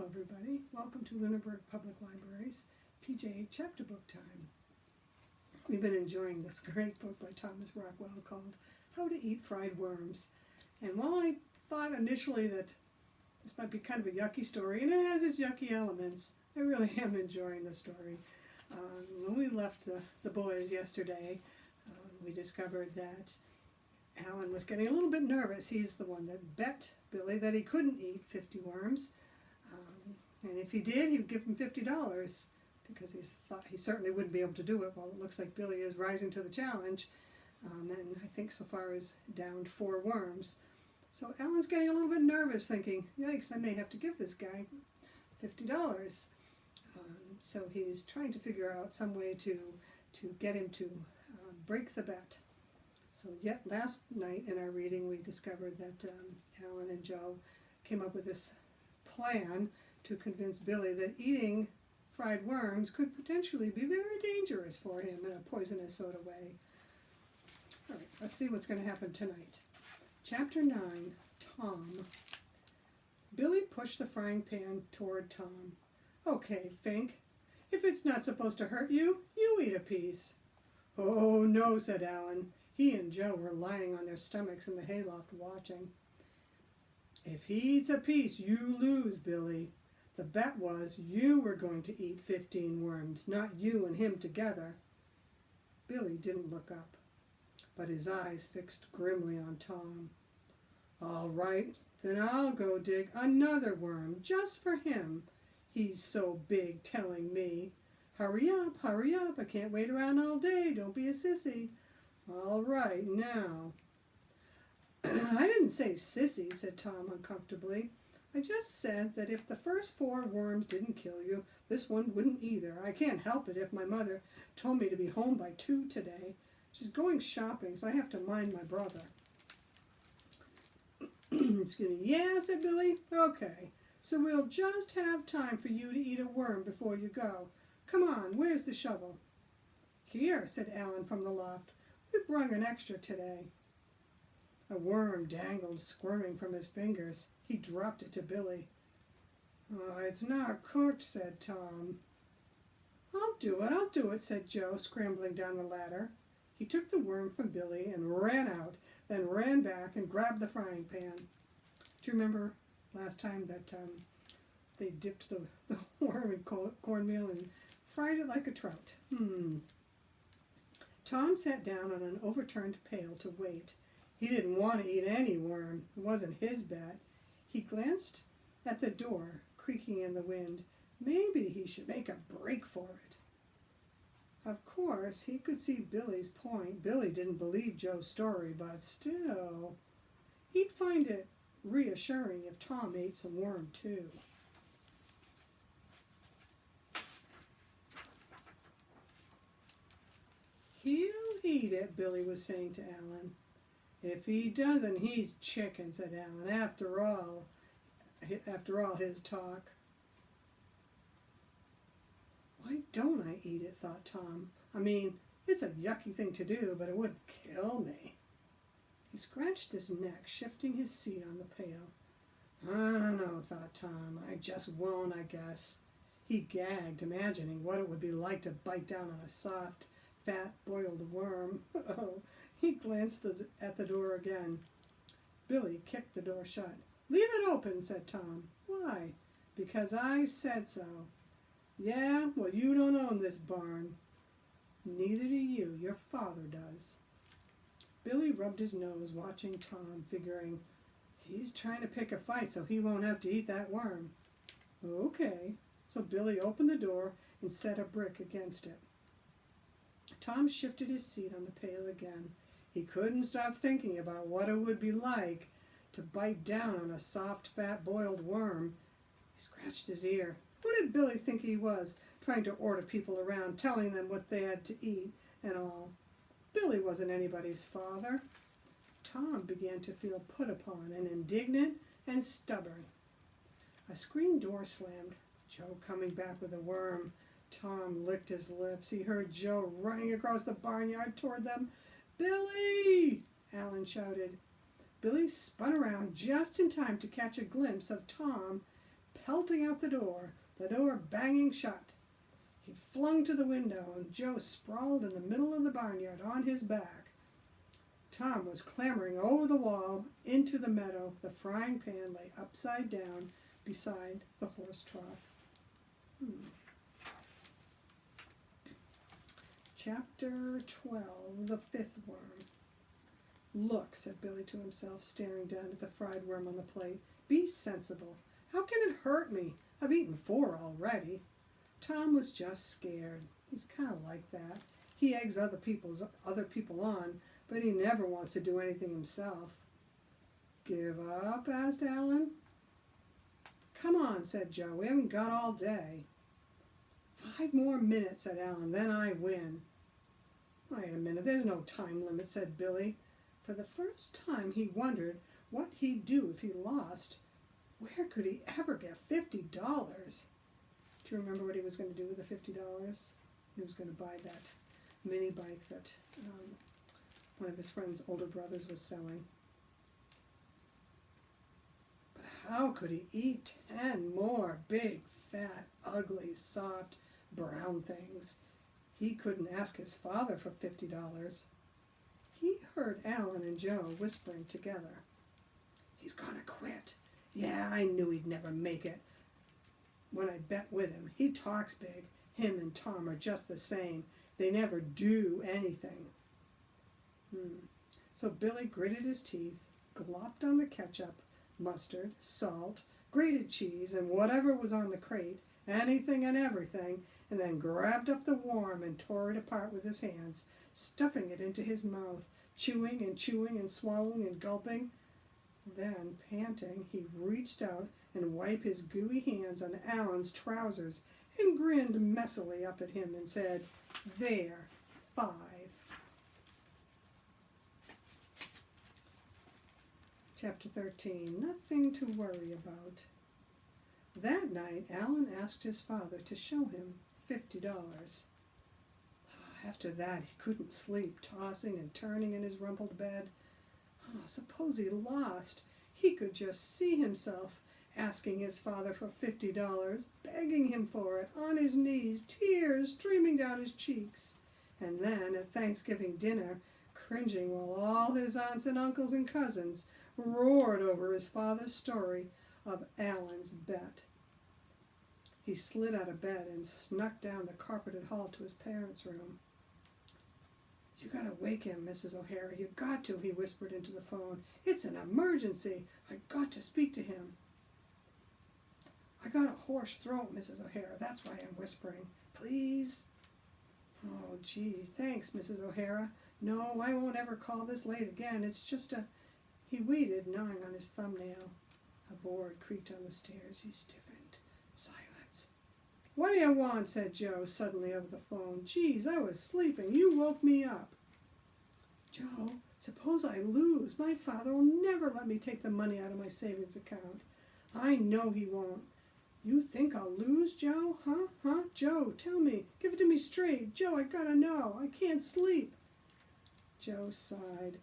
everybody. Welcome to Lunenburg Public Library's PJ Chapter Book Time. We've been enjoying this great book by Thomas Rockwell called How to Eat Fried Worms. And while I thought initially that this might be kind of a yucky story, and it has its yucky elements, I really am enjoying the story. When we left the boys yesterday, we discovered that Alan was getting a little bit nervous. He's the one that bet Billy that he couldn't eat 50 worms. And if he did, he would give him $50 because he thought he certainly wouldn't be able to do it. Well, it looks like Billy is rising to the challenge, and I think so far is down 4 worms. So Alan's getting a little bit nervous, thinking, yikes, I may have to give this guy $50. So he's trying to figure out some way to get him to break the bet. So yet last night in our reading, we discovered that Alan and Joe came up with this plan to convince Billy that eating fried worms could potentially be very dangerous for him in a poisonous sort of way. All right, let's see what's going to happen tonight. Chapter 9, Tom. Billy pushed the frying pan toward Tom. Okay, Fink, if it's not supposed to hurt you, you eat a piece. Oh, no, said Alan. He and Joe were lying on their stomachs in the hayloft watching. If he eats a piece, you lose, Billy. The bet was you were going to eat 15 worms, not you and him together. Billy didn't look up, but his eyes fixed grimly on Tom. All right, then I'll go dig another worm just for him. He's so big telling me. Hurry up, I can't wait around all day, don't be a sissy. All right, now. I didn't say sissy, said Tom uncomfortably. I just said that if the first 4 worms didn't kill you, this one wouldn't either. I can't help it if my mother told me to be home by 2 today. She's going shopping, so I have to mind my brother. Excuse me. Yeah, said Billy. Okay, so we'll just have time for you to eat a worm before you go. Come on, where's the shovel? Here, said Alan from the loft. We brung an extra today. A worm dangled, squirming from his fingers. He dropped it to Billy. Oh, it's not cooked, said Tom. I'll do it, said Joe, scrambling down the ladder. He took the worm from Billy and ran out, then ran back and grabbed the frying pan. Do you remember last time that they dipped the worm in cornmeal and fried it like a trout? Tom sat down on an overturned pail to wait. He didn't want to eat any worm. It wasn't his bet. He glanced at the door, creaking in the wind. Maybe he should make a break for it. Of course, he could see Billy's point. Billy didn't believe Joe's story, but still, he'd find it reassuring if Tom ate some worm too. He'll eat it, Billy was saying to Alan. If he doesn't, he's chicken, said Alan. After all his talk. Why don't I eat it, thought Tom. I mean, it's a yucky thing to do, but it wouldn't kill me. He scratched his neck, shifting his seat on the pail. I don't know, thought Tom. I just won't, I guess. He gagged, imagining what it would be like to bite down on a soft, fat, boiled worm. Oh, he glanced at the door again. Billy kicked the door shut. Leave it open, said Tom. Why? Because I said so. Yeah, well, you don't own this barn. Neither do you. Your father does. Billy rubbed his nose, watching Tom, figuring, he's trying to pick a fight so he won't have to eat that worm. Okay. So Billy opened the door and set a brick against it. Tom shifted his seat on the pail again. He couldn't stop thinking about what it would be like to bite down on a soft, fat, boiled worm. He scratched his ear. Who did Billy think he was, trying to order people around, telling them what they had to eat and all? Billy wasn't anybody's father. Tom began to feel put upon and indignant and stubborn. A screen door slammed. Joe coming back with a worm. Tom licked his lips. He heard Joe running across the barnyard toward them. Billy! Alan shouted. Billy spun around just in time to catch a glimpse of Tom pelting out the door banging shut. He flung to the window, and Joe sprawled in the middle of the barnyard on his back. Tom was clambering over the wall into the meadow. The frying pan lay upside down beside the horse trough. Chapter 12, The Fifth Worm. Look, said Billy to himself, staring down at the fried worm on the plate. Be sensible. How can it hurt me? I've eaten 4 already. Tom was just scared. He's kind of like that. He eggs other people on, but he never wants to do anything himself. Give up? Asked Alan. Come on, said Joe. We haven't got all day. 5 more minutes, said Alan. Then I win. Wait a minute. There's no time limit, said Billy. For the first time, he wondered what he'd do if he lost. Where could he ever get $50? Do you remember what he was going to do with the $50? He was going to buy that mini bike that one of his friend's older brothers was selling. But how could he eat 10 more big, fat, ugly, soft, brown things? He couldn't ask his father for $50. He heard Alan and Joe whispering together. He's gonna quit. Yeah, I knew he'd never make it. When I bet with him, he talks big. Him and Tom are just the same. They never do anything. So Billy gritted his teeth, glopped on the ketchup, mustard, salt, grated cheese, and whatever was on the crate, anything and everything, and then grabbed up the worm and tore it apart with his hands, stuffing it into his mouth, chewing and swallowing and gulping. Then, panting, he reached out and wiped his gooey hands on Alan's trousers and grinned messily up at him and said, There, 5. Chapter 13, Nothing to Worry About. That night, Alan asked his father to show him $50. After that, he couldn't sleep, tossing and turning in his rumpled bed. Suppose he lost. He could just see himself asking his father for $50, begging him for it, on his knees, tears streaming down his cheeks. And then, at Thanksgiving dinner, cringing while all his aunts and uncles and cousins roared over his father's story of Alan's bet. He slid out of bed and snuck down the carpeted hall to his parents' room. You gotta wake him, Mrs. O'Hara. You got to, he whispered into the phone. It's an emergency. I got to speak to him. I got a hoarse throat, Mrs. O'Hara. That's why I'm whispering. Please? Oh, gee, thanks, Mrs. O'Hara. No, I won't ever call this late again. It's just a... He waited, gnawing on his thumbnail. A board creaked on the stairs. He stiffened. Silence. What do you want? Said Joe suddenly over the phone. Geez, I was sleeping. You woke me up. Joe, suppose I lose. My father will never let me take the money out of my savings account. I know he won't. You think I'll lose, Joe? Huh? Joe, tell me. Give it to me straight. Joe, I gotta know. I can't sleep. Joe sighed.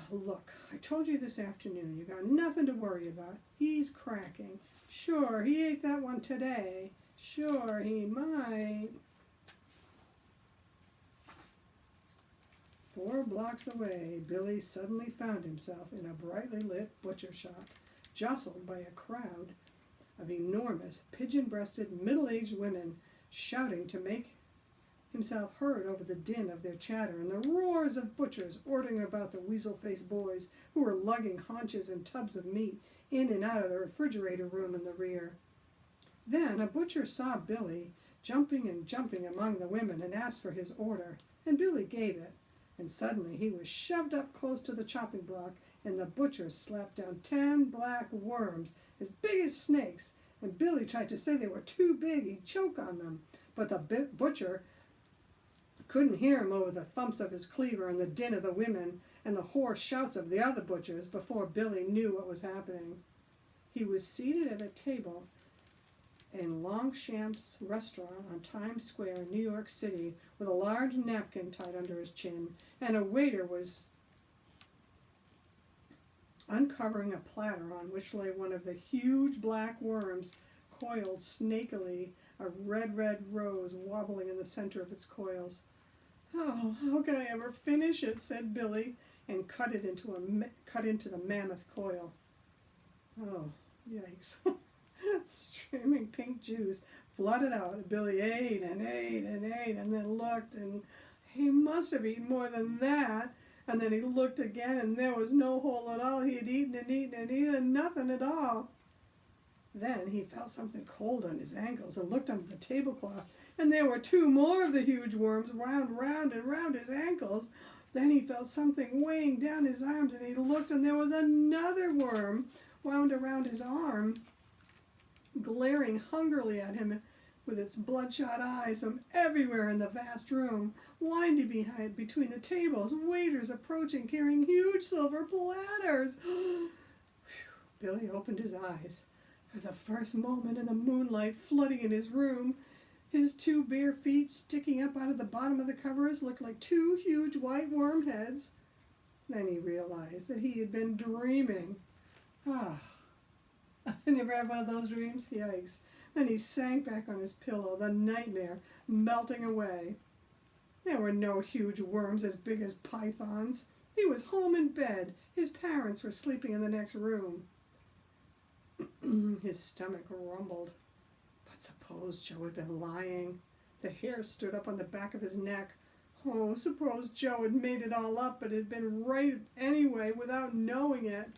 Look, I told you this afternoon. You got nothing to worry about. He's cracking. Sure, he ate that one today. Sure, he might. 4 blocks away, Billy suddenly found himself in a brightly lit butcher shop, jostled by a crowd of enormous, pigeon-breasted, middle-aged women shouting to make himself heard over the din of their chatter and the roars of butchers ordering about the weasel-faced boys who were lugging haunches and tubs of meat in and out of the refrigerator room in the rear. Then a butcher saw Billy jumping among the women and asked for his order, and Billy gave it. And suddenly he was shoved up close to the chopping block, and the butcher slapped down 10 black worms as big as snakes, and Billy tried to say they were too big, he'd choke on them. But the butcher couldn't hear him over the thumps of his cleaver and the din of the women and the hoarse shouts of the other butchers before Billy knew what was happening. He was seated at a table in Longshamp's restaurant on Times Square in New York City with a large napkin tied under his chin, and a waiter was uncovering a platter on which lay one of the huge black worms, coiled snakily, a red rose wobbling in the center of its coils. "Oh, how can I ever finish it?" said Billy, and cut into the mammoth coil. Oh, yikes. Streaming pink juice flooded out. Billy ate and ate and ate, and then looked, and he must have eaten more than that. And then he looked again, and there was no hole at all. He had eaten and eaten and eaten, and nothing at all. Then he felt something cold on his ankles and looked under the tablecloth, and there were 2 more of the huge worms wound round and round his ankles. Then he felt something weighing down his arms, and he looked, and there was another worm wound around his arm, glaring hungrily at him with its bloodshot eyes from everywhere in the vast room, winding behind between the tables, waiters approaching carrying huge silver platters. Billy opened his eyes. For the first moment in the moonlight flooding in his room, his 2 bare feet sticking up out of the bottom of the covers looked like 2 huge white worm heads. Then he realized that he had been dreaming. I never had one of those dreams? Yikes. Then he sank back on his pillow, the nightmare melting away. There were no huge worms as big as pythons. He was home in bed. His parents were sleeping in the next room. His stomach rumbled. But suppose Joe had been lying. The hair stood up on the back of his neck. Oh, suppose Joe had made it all up, but had been right anyway without knowing it.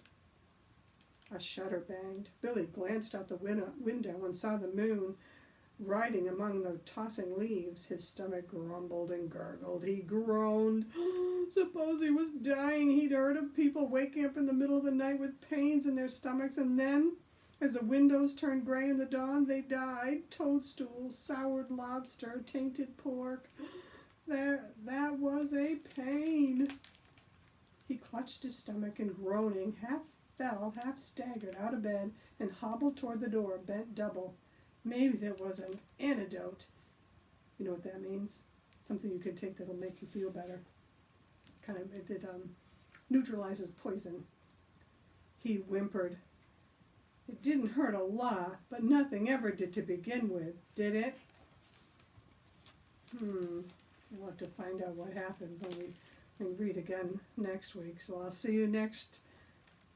A shutter banged. Billy glanced out the window and saw the moon riding among the tossing leaves. His stomach grumbled and gurgled. He groaned. Suppose he was dying. He'd heard of people waking up in the middle of the night with pains in their stomachs, and then, as the windows turned gray in the dawn, they died. Toadstools, soured lobster, tainted pork. That was a pain. He clutched his stomach and, groaning, half fell, half staggered out of bed and hobbled toward the door, bent double. Maybe there was an antidote. You know what that means? Something you can take that'll make you feel better. It neutralizes poison. He whimpered. It didn't hurt a lot, but nothing ever did to begin with, did it? We'll have to find out what happened when we read again next week. So I'll see you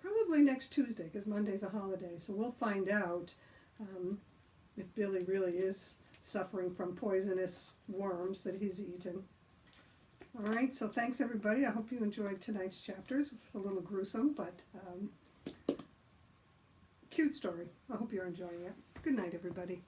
probably next Tuesday, because Monday's a holiday. So we'll find out if Billy really is suffering from poisonous worms that he's eaten. All right, so thanks everybody. I hope you enjoyed tonight's chapters. It's a little gruesome, but cute story. I hope you're enjoying it. Good night, everybody.